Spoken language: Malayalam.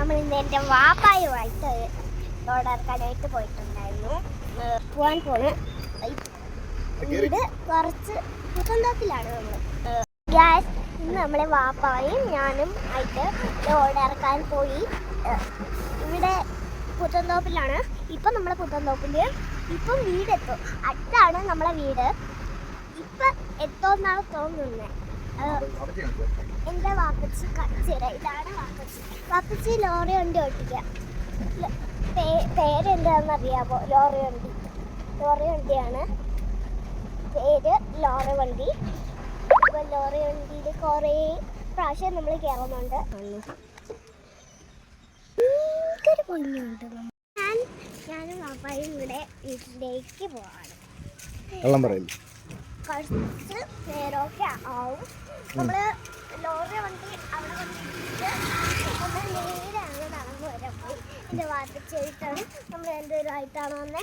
നമ്മൾ ഇന്ന് എൻ്റെ വാപ്പായുമായിട്ട് ലോഡ് ഇറക്കാനായിട്ട് പോയിട്ടുണ്ടായിരുന്നു. പോകാൻ പോണ് വീട് കുറച്ച് പുത്തൻതോപ്പിലാണ് നമ്മൾ. ഗ്യാസ് ഇന്ന് നമ്മളെ വാപ്പായും ഞാനും ആയിട്ട് ലോഡ് ഇറക്കാൻ പോയി. ഇവിടെ പുത്തൻതോപ്പിലാണ്. ഇപ്പം നമ്മളെ പുത്തൻതോപ്പിൽ ഇപ്പം വീടെത്തും. അടുത്താണ് നമ്മളെ വീട്. ഇപ്പം എത്തുമെന്നാണ് തോന്നുന്നത്. എൻ്റെ വാപ്പച്ചി കച്ചിറ, ഇതാണ് വാപ്പച്ചി. വാപ്പച്ചി ലോറി വണ്ടി ഓട്ടിക്കുക. പേരെന്താണെന്ന് അറിയാമോ? ലോറി വണ്ടിയാണ് പേര്. ലോറി വണ്ടി. ഇപ്പോൾ ലോറി വണ്ടിയിൽ കുറേ പ്രാവശ്യം നമ്മൾ കയറുന്നുണ്ട്. ഭയങ്കര ഭംഗിയുണ്ട്. ഞാനും വാപ്പായും ഇവിടെ വീട്ടിലേക്ക് പോവാണ്. കുറച്ച് നേരമൊക്കെ ആവും. നമ്മൾ ലോറി വണ്ടി അവിടെ വന്നിട്ട് നമ്മൾ നേരെ അങ്ങ് നടന്നു വരുമ്പോൾ എൻ്റെ വാപ്പച്ചായിട്ടാണ് നമ്മൾ രണ്ടുപേരുമായിട്ടാണ് വന്നത്.